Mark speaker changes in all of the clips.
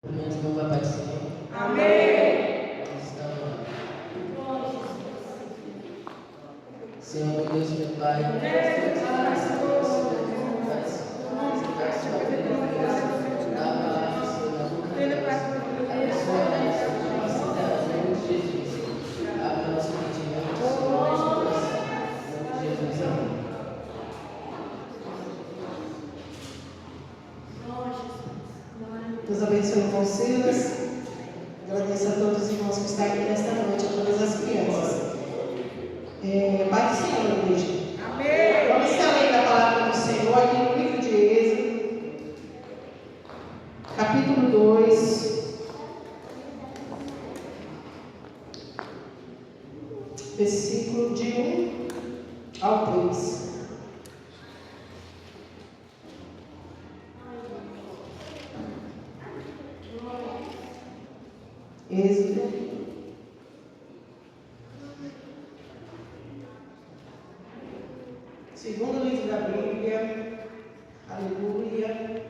Speaker 1: Menos não vai aparecer.
Speaker 2: Amém.
Speaker 1: Senhor, meu Deus, meu Pai,
Speaker 2: Deus abençoe com Silas. Agradeço a todos os irmãos que estão aqui nesta noite, a todas as crianças. Pai do Senhor, igreja. Amém. Vamos estar lendo a palavra do Senhor aqui no livro de Êxodo, capítulo 2, versículo de 1 ao 3. Êxodo, segundo livro da Bíblia, aleluia.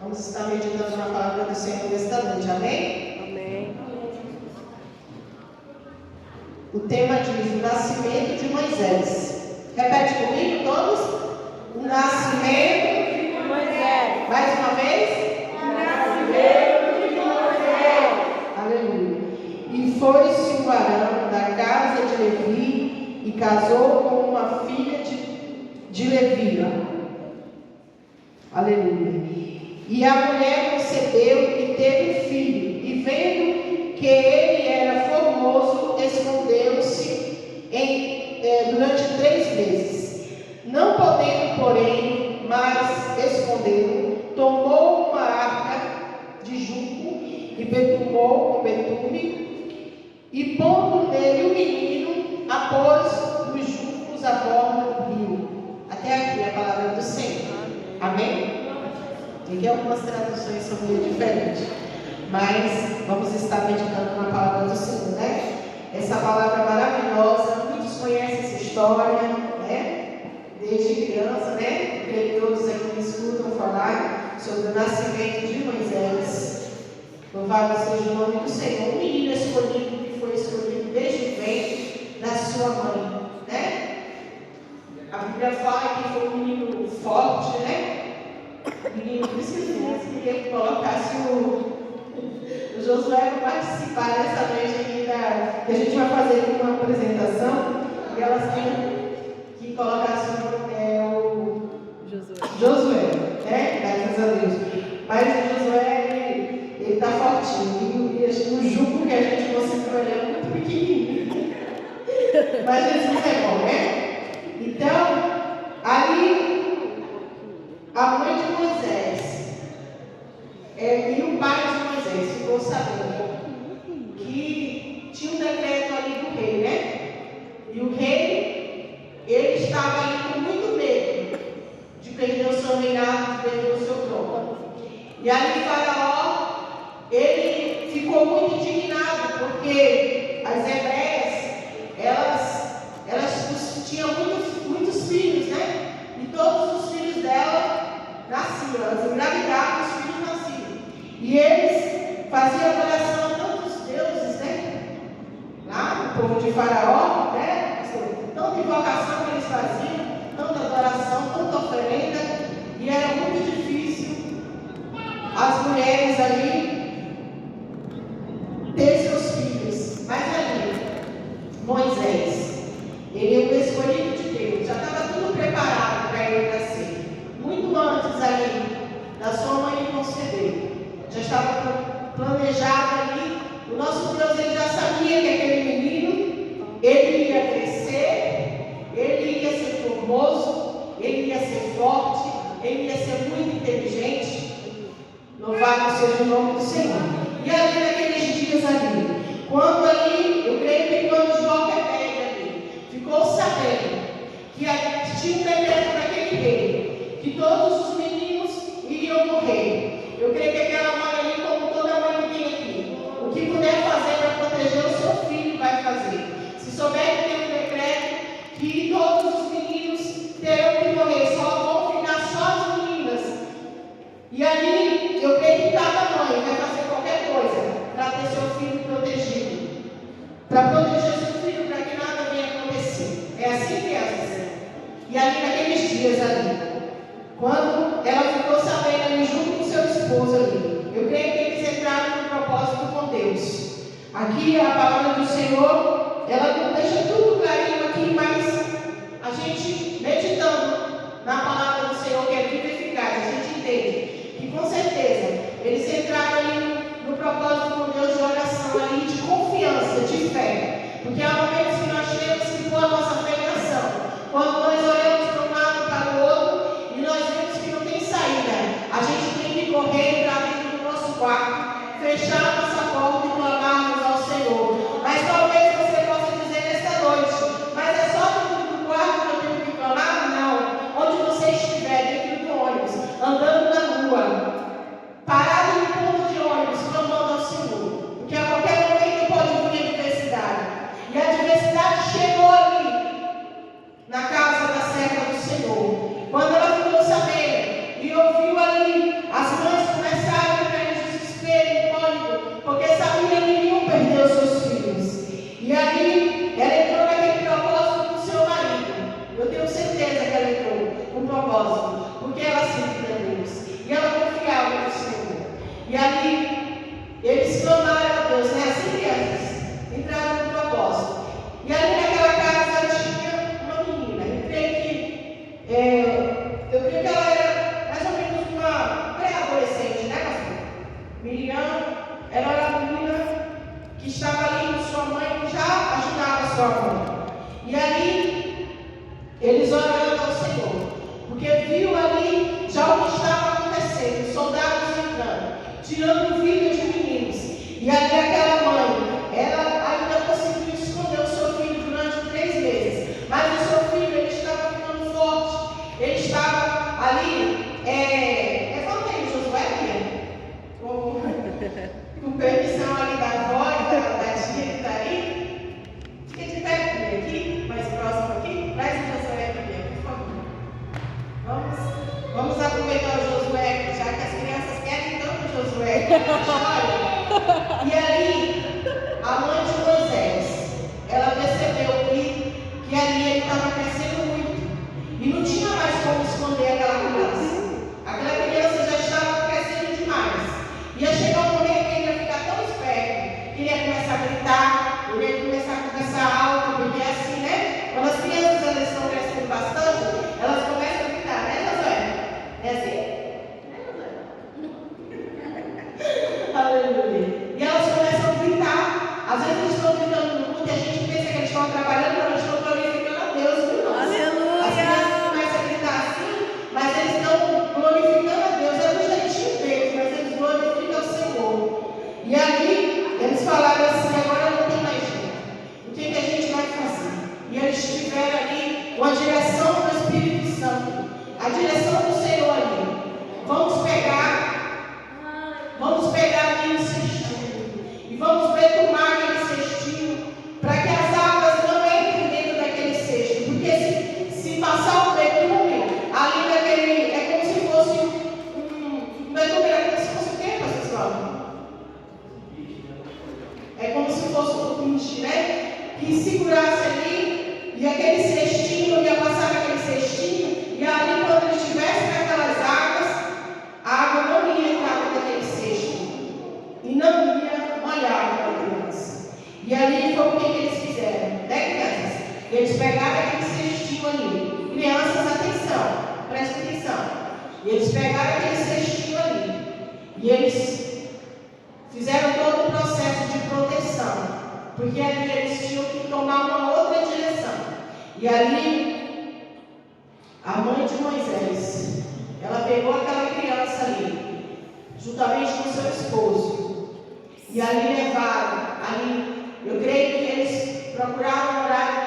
Speaker 2: Vamos estar meditando na palavra do Senhor nesta noite, amém?
Speaker 3: Amém.
Speaker 2: O tema diz: o nascimento de Moisés. Repete comigo todos: o nascimento de Moisés. Mais uma vez: o nascimento. Aleluia. E foi-se um varão da casa de Levi e casou com uma filha de Levi. Aleluia. E a mulher concebeu e teve um filho. E vendo que ele era formoso, escondeu-se durante 3 meses. Não podendo, porém, mais escondê-lo, tomou uma arca de junco e betumou com betume, e pondo nele o menino, após os juncos à borda do rio. Até aqui a palavra do Senhor. Amém? Aqui algumas traduções são meio diferentes, mas vamos estar meditando na palavra do Senhor, né? Essa palavra maravilhosa, muitos conhecem essa história, né? Desde criança, né? Creio que todos aqui me escutam falar sobre o nascimento de Moisés. Louvado seja o nome do Senhor. Um menino escolhido que foi escolhido desde o ventre da sua mãe, né? A Bíblia fala que foi um menino forte, né? Menino, por isso que eu queria que colocasse o Josué para participar dessa noite aqui que a gente vai fazer uma apresentação, e elas têm que colocar o Josué, né? Graças a Deus. Mas o Josué, ele está fortinho, e o jugo que a gente conseguiu olhar é muito pequenininho. Mas Jesus é bom, né? Então, ali, a mãe de Moisés e o pai de Moisés ficou sabendo que tinha um decreto ali do rei, né? E o rei, ele estava ali com muito medo de perder o seu reinado, de perder o seu trono. E ali Faraó, ele ficou muito indignado, porque as hebreias, elas tinham muitos filhos, né? E todos os filhos dela nasciam, elas engravidavam, os filhos nasciam. E eles faziam adoração a tantos deuses, né? Lá o povo de Faraó, né? Tanta invocação que eles faziam, tanta adoração, tanta oferenda, e era muito difícil as mulheres ali ter seus filhos. Mas ali, Moisés, ele é o escolhido de Deus, já estava tudo preparado para ele nascer. Muito antes ali da sua mãe lhe conceber, já estava planejado ali. O nosso Deus, ele já sabia que aquele menino, ele ia crescer, ele ia ser formoso, ele ia ser forte, ele ia ser muito inteligente. Louvado seja o nome do Senhor. E ali naqueles dias ali, quando ali, eu creio que quando João Rebelde ali ficou sabendo que tinha um decreto daquele rei, que todos os meninos iriam morrer, eu creio que aquela mãe ali, como toda mãe que tem aqui, o que puder fazer para proteger o seu filho, vai fazer. Se souber que tem um decreto que todos os meninos terão que morrer, só vão ficar só as meninas. E ali, eu dias ali. Quando ela ficou sabendo ali junto com seu esposo ali, eu creio que eles entraram no propósito com Deus. Aqui a palavra do Senhor, ela não deixa tudo clarinho aqui, mas a gente meditando na palavra do Senhor, que é viva e eficaz, a gente entende que com certeza eles entraram ali no propósito com Deus de oração ali, de confiança, de fé. Porque há momentos que nós temos que pôr a nossa fé em ação. Quando nós olhamos para um lado para o outro e nós vemos que não tem saída, a gente tem que correr para dentro do nosso quarto, fechar a nossa porta e clamarmos ao Senhor. Mas talvez você possa dizer nesta noite, mas é só dentro do quarto que eu tenho que clamar? Não. Onde você estiver, dentro do ônibus, andando na rua, parado no ponto de ônibus, clamando ao Senhor. Porque a qualquer momento pode vir a adversidade. E a adversidade chegou ali, na casa da serva do Senhor. Quando ela ficou sabendo e ouviu ali, as mães começaram a entrar em desespero, em pânico, porque sabiam que iam perder os seus filhos. E ali, ela entrou naquele propósito com o seu marido. Eu tenho certeza que ela entrou com propósito, porque ela servia a Deus. E ela confiava no Senhor. E ali, eles clamaram a Deus, né? As crianças entraram no propósito. E ali naquela casa tinha uma menina. Eu creio que ela era mais ou menos uma pré-adolescente, né, pastor? Miriam, ela era a menina que estava ali com sua mãe, que já ajudava sua mãe. E ali, eles orando ao Senhor, porque viu ali já o que estava acontecendo, soldados entrando, tirando vida de meninos. E ali aquela mãe, ela ainda conseguiu esconder o seu filho durante 3 meses. Mas o seu filho, ele estava ficando forte. Ele estava ali, falta aí, Josué, com permissão ali da avó e da tia que está aí. Fica de pé aqui, mais próximo aqui. Traz o Josué aqui, por favor. Vamos aproveitar o Josué, já que as crianças querem tanto o Josué. E ali, a mãe de Moisés, ela percebeu que ali ele estava crescendo muito. E não tinha mais como esconder aquela criança. Aquela criança já estava crescendo demais. Ia chegar um momento que ele ia ficar tão esperto, que ele ia começar a gritar, ele ia começar a conversar alto, porque é assim, né? Quando as crianças elas estão crescendo bastante, elas começam a gritar, né, Josué? É assim? Aleluia. E elas começam a gritar. Às vezes eles estão gritando no culto e a gente pensa que eles estão trabalhando, mas eles estão glorificando a Deus, viu, irmãos?
Speaker 3: Aleluia.
Speaker 2: As crianças começam a gritar assim, mas eles estão glorificando a Deus. É do jeitinho deles, mas eles glorificam o Senhor. E ali, eles falaram assim, agora não tem mais jeito. O que a gente vai fazer? E eles tiveram ali uma direção do Espírito Santo. A direção do Senhor ali. Vamos pegar ali o cestinho e vamos tomar aquele cestinho para que as águas não entrem dentro daquele cesto, porque se passar um betume ali naquele, é como se fosse um betume, era como se fosse o quê, pessoal? É como se fosse um pinche, né? Que segurasse ali e aquele cestinho ia passar naquele cestinho e ali quando ele estivesse naquelas águas, a água não ia entrar naquele cesto e não ia molhar aquela criança. E ali foi o que eles fizeram, né, crianças? Eles pegaram aquele cestinho ali. Crianças, atenção, presta atenção. E eles pegaram aquele cestinho ali e eles fizeram todo o processo de proteção, porque ali eles tinham que tomar uma outra direção. E ali, a mãe de Moisés, ela pegou aquela criança ali, juntamente com seu esposo, e ali levaram, ali, eu creio que eles procuraram um horário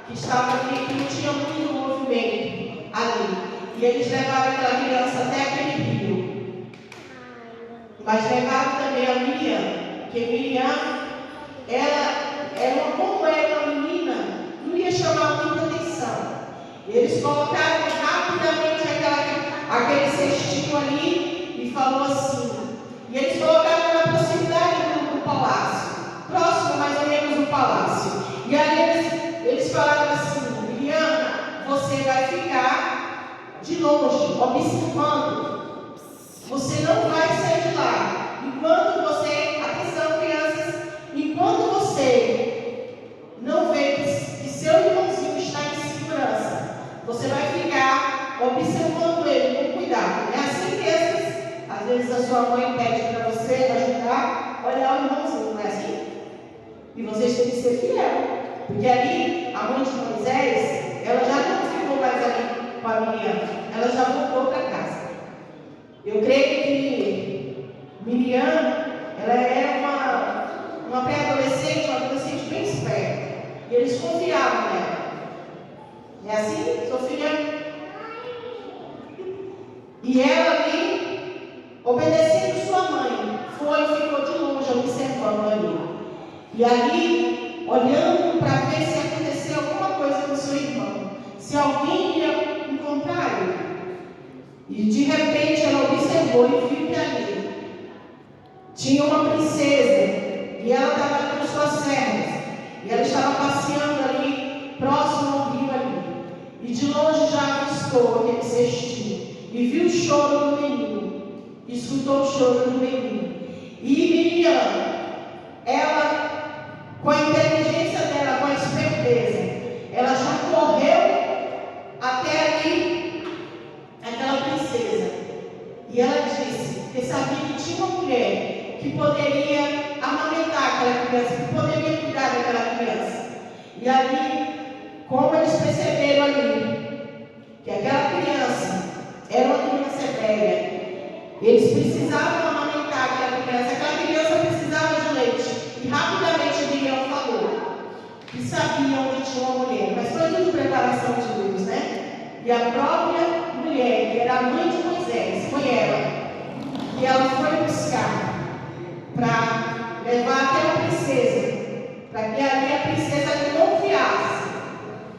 Speaker 2: que estava ali, que não tinha muito movimento ali, e eles levaram aquela criança até aquele rio, mas levaram também a Miriam, porque Miriam, como era uma menina, não ia chamar muita atenção. Eles colocaram rapidamente aquele cestinho ali e falou assim. E eles colocaram na proximidade do palácio, próximo mais ou menos do palácio. E aí eles falaram assim: Miriam, você vai ficar de longe, observando. Você não vai sair de lá. Enquanto você, atenção crianças, enquanto você não vê que seu irmãozinho está em segurança, você vai ficar observando ele com cuidado. É assim, crianças? Às vezes a sua mãe pede para você ajudar a olhar o irmãozinho, não é assim? E vocês têm que ser fiel. Porque ali, a mãe de Moisés, ela já não ficou mais ali com a Miriam, ela já voltou para casa. Eu creio que Miriam, ela era uma pré-adolescente, uma adolescente bem esperta. E eles confiavam nela. É assim, Sofia? E ela ali, obedecendo sua mãe, foi e ficou de longe, observando ali. E ali, olhando para ver se acontecia alguma coisa com seu irmão, se alguém ia encontrar ele. E de repente ela observou e viu que ali tinha uma princesa e ela estava com suas servas. E ela estava passeando ali, próximo ao rio ali. E de longe já avistou aquele cestinho e viu o choro do menino. E escutou o choro do menino. E Miriam, ela, com a inteligência dela, com a esperteza, ela já correu até ali, aquela princesa. E ela disse que sabia que tinha uma mulher que poderia amamentar aquela criança, que poderia cuidar daquela criança. E ali, como eles perceberam ali, que aquela criança era uma criança hebreia, eles precisavam amamentar aquela criança precisava de leite. E rapidamente Miriam falou que sabia onde tinha uma mulher, mas foi tudo preparação de Deus, né? E a própria mulher, que era a mãe de Moisés, foi ela, que ela foi buscar para levar até a princesa, para que ali a princesa confiasse,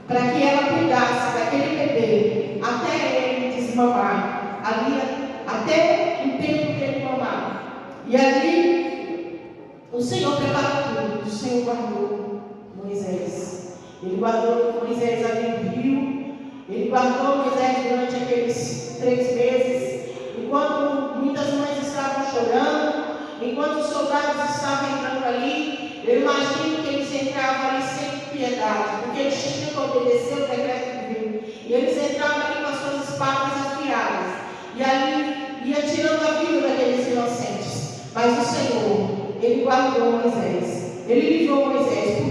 Speaker 2: para que ela cuidasse daquele bebê, até ele desmamar, ali, até o tempo dele mamar. E ali, o Senhor preparou tudo, o Senhor guardou Moisés. Ele guardou Moisés ali no rio, ele guardou Moisés durante aqueles 3 meses, enquanto muitas mães estavam chorando, enquanto os soldados estavam entrando ali. Eu imagino que eles entravam ali sem piedade, porque eles tinham que obedecer o decreto divino. E eles entravam ali com as suas espadas afiadas, e ali ia tirando a vida daqueles inocentes. Mas o Senhor, Ele guardou Moisés, Ele livrou Moisés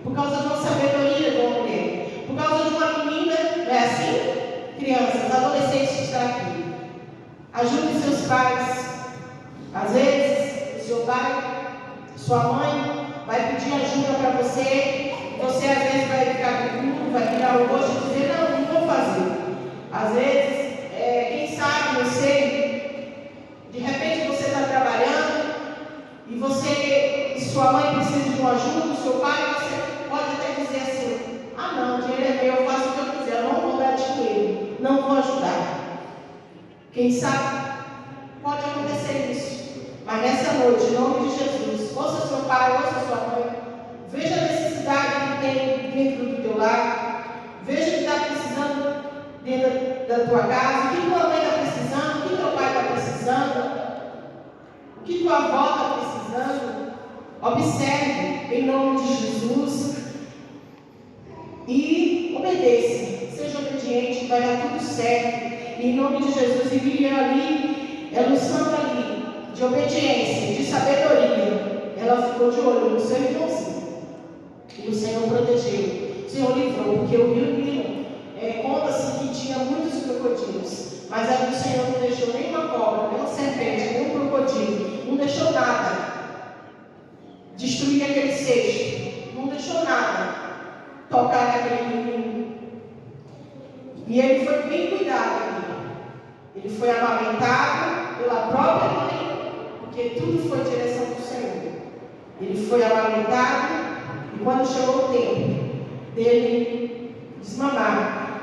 Speaker 2: por causa de uma sabedoria de uma mulher, por causa de uma menina, não é assim? Crianças, adolescentes que estão aqui. Ajude seus pais. Às vezes, o seu pai, sua mãe vai pedir ajuda para você, você às vezes vai ficar com vai virar o rosto e dizer, não vou fazer. Às vezes, quem sabe você, de repente você está trabalhando e sua mãe precisa de uma ajuda, o seu pai, você pode até dizer assim, não, o dinheiro é meu, eu faço o que eu quiser, eu não vou dar dinheiro, não vou ajudar. Quem sabe, pode acontecer isso. Mas nessa noite, em nome de Jesus, ouça seu pai, ouça sua mãe, veja a necessidade que tem dentro do teu lar, veja o que está precisando dentro da tua casa, o que tua mãe está precisando, o que teu pai está precisando, o que tua avó está precisando. Observe em nome de Jesus e obedeça, seja obediente, vai dar tudo certo. Em nome de Jesus, e Miriam ali, ela usando ali de obediência, de sabedoria, ela ficou de olho no seu irmãozinho. E o Senhor protegeu, o Senhor livrou, porque o rio Nilo, conta-se que tinha muitos crocodilos, mas ali o Senhor não deixou nem uma cobra, nem uma serpente, nem um crocodilo, não deixou nada destruir aquele cesto, não deixou nada tocar naquele menino. E ele foi bem cuidado ali. Ele foi amamentado pela própria mãe, porque tudo foi direção do Senhor. Ele foi amamentado e quando chegou o tempo dele desmamar,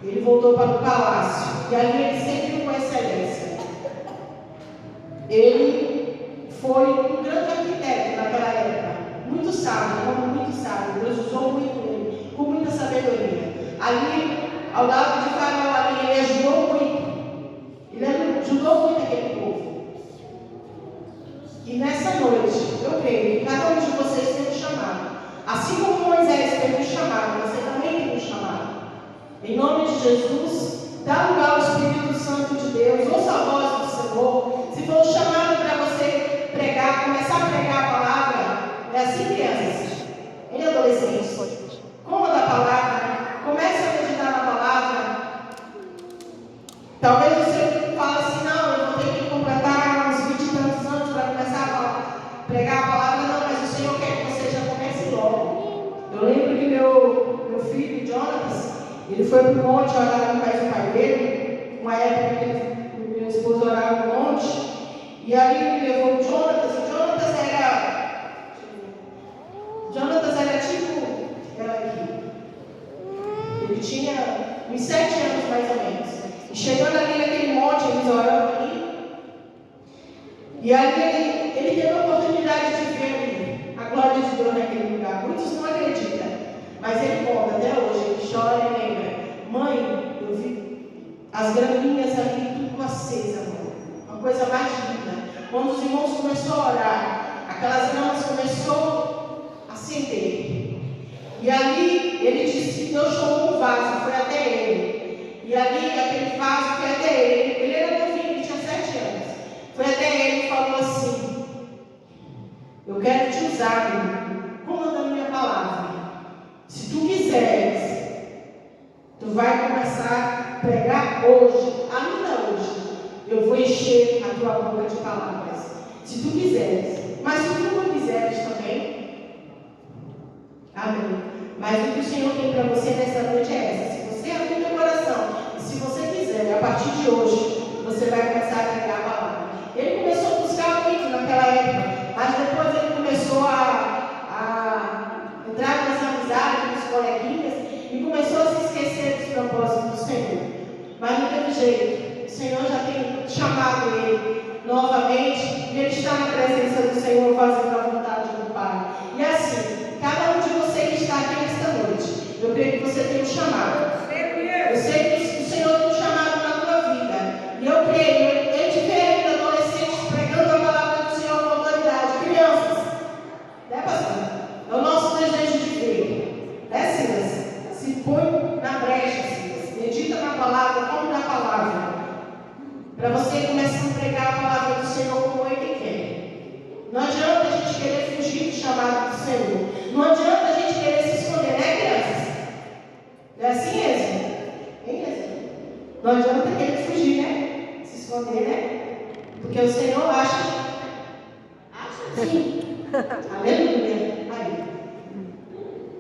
Speaker 2: ele voltou para o palácio. E ali ele serviu com excelência. Ele foi um grande arquiteto naquela época, muito sábio, como muito sábio. Deus usou muito ele, com muita sabedoria. Ali, ao lado de Faraó ali, ele ajudou muito. Ele ajudou muito aquele povo. E nessa noite, eu creio que cada um de vocês tem um chamado. Assim como Moisés teve um chamado, você também tem um chamado. Em nome de Jesus, dá lugar ao Espírito Santo de Deus, ouça a voz do Senhor. Se for um chamado para você pregar, começar a pregar a palavra, é assim, crianças, em adolescentes, coma da palavra, comece a meditar na palavra. Talvez você fale assim, não, eu vou ter que completar uns 20 e tantos anos para começar a pregar a palavra. Não, mas o Senhor quer que você já comece logo. Eu lembro que meu filho, Jonas, ele foi para o monte orar no pé do pai dele, uma época que meu esposo orava no monte, e ali ele levou o Jonas. O Jonas era tipo ela aqui. Ele tinha uns 7 anos mais ou menos. E chegando ali naquele monte, eles orando ali. E ali ele teve a oportunidade de ver a glória de Deus naquele lugar. Muitos não acreditam, mas ele conta até hoje. Ele chora e lembra: mãe, eu vi as graminhas ali tudo acesa, mãe. Uma coisa mais linda. Quando os irmãos começaram a orar, aquelas gramas começaram a acender. E ali ele disse que Deus tomou um vaso, foi até ele. E ali aquele vaso foi até ele. Ele era novinho, ele tinha 7 anos. Foi até ele e falou assim: eu quero te usar, menino, como da minha palavra. Se tu quiseres, tu vai começar a pregar hoje, ainda hoje. Eu vou encher a tua boca de palavras. Se tu quiseres. Mas se tu não quiseres também, amém. Mas o que o Senhor tem para você nessa noite é essa. Se você abrir teu coração, e se você quiser, a partir de hoje, você vai começar a pregar a palavra. Ele começou a buscar muito naquela época, mas depois ele começou a entrar nas amizades, nos coleguinhas, e começou a se esquecer dos propósitos do Senhor. Mas não teve jeito. O Senhor já tem chamado ele novamente, e ele está na presença do Senhor fazendo a vontade do Pai. E assim, cada um de vocês que está aqui nesta noite, eu creio que você tem um chamado. Eu sei que o Senhor tem um chamado na tua vida. E eu creio, eu te vejo adolescentes pregando a palavra do Senhor com autoridade. Crianças, né, pastor? É o nosso desejo de ver. Né, Silas? Se põe na brecha, Silas. Medita na palavra, come na palavra. Para você começar a pregar a palavra do Senhor como Ele quer. Não adianta a gente querer fugir do chamado do Senhor. Não adianta a gente querer se esconder, né, crianças? É assim mesmo? Não adianta querer fugir, né? Se esconder, né? Porque o Senhor acha sim. Aleluia. Aí.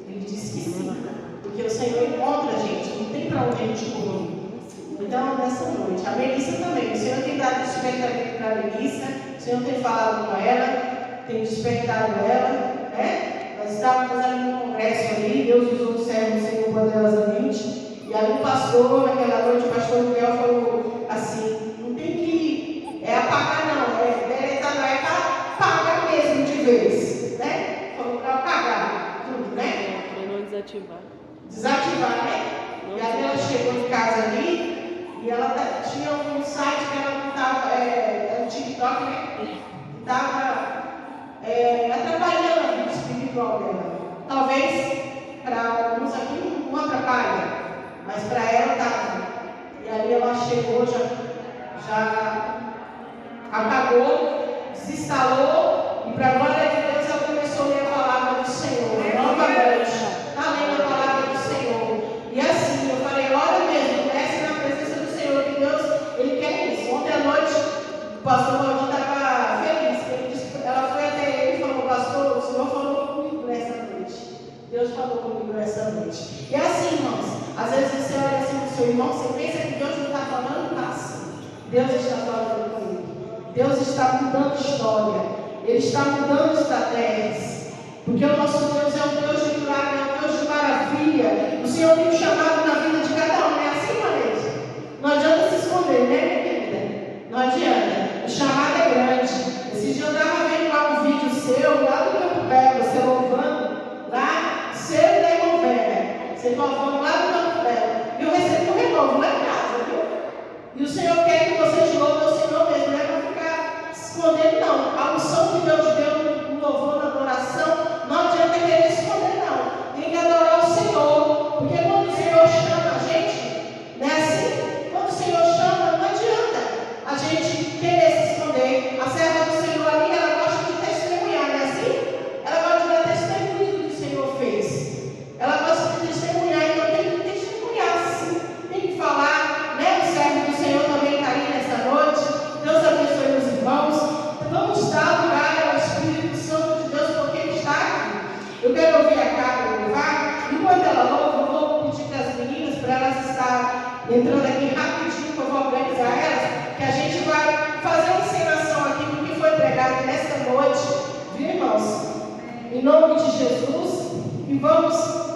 Speaker 2: Ele disse que sim. Porque o Senhor encontra a gente. Não tem para onde a gente correr. Então, nessa noite, a Melissa também. O Senhor tem dado despertamento para a Melissa. O Senhor tem falado com ela. Tem despertado ela. Né? Nós estávamos ali no congresso ali. Deus usou o servo do Senhor poderosamente. E aí o pastor, naquela noite, o pastor Miguel falou assim: não tem que apagar não, deletar não, é para apagar mesmo de vez, né? Falou para apagar tudo, né?
Speaker 3: Para não desativar.
Speaker 2: Desativar, né? E aí ela chegou em casa ali e ela tinha um site que ela não estava, era o TikTok, né? Estava atrapalhando a vida espiritual dela. Talvez para alguns aqui não atrapalha. Mas para ela estava. E ali ela chegou, já apagou, desinstalou, e para a glória de Deus ela começou a ler a palavra do Senhor. Novamente, está lendo a palavra do Senhor. E assim, eu falei, olha mesmo, desce na presença do Senhor, que Deus, Ele quer isso. Ontem à noite, o pastor Valdir estava feliz. Ele disse, ela foi até ele e falou: pastor, o Senhor falou comigo nessa noite. Deus falou comigo nessa noite. E assim, irmãos. Às vezes você olha assim para o seu irmão, você pensa que Deus não está falando, não está assim. Deus está falando com ele. Deus está mudando história. Ele está mudando estratégias. Porque o nosso Deus é um Deus de milagre, é um Deus de maravilha. O Senhor tem um chamado na vida de cada um. É assim, Maria? Não adianta se esconder, né, minha querida? Não adianta. O chamado é grande. Esse dia eu estava vendo lá um vídeo seu, lá do Campo Belo, você louvando, lá, seu da Irmã Vera. Você louvando lá do Campo Belo. E eu recebi noite, viu, irmãos? Em nome de Jesus, e vamos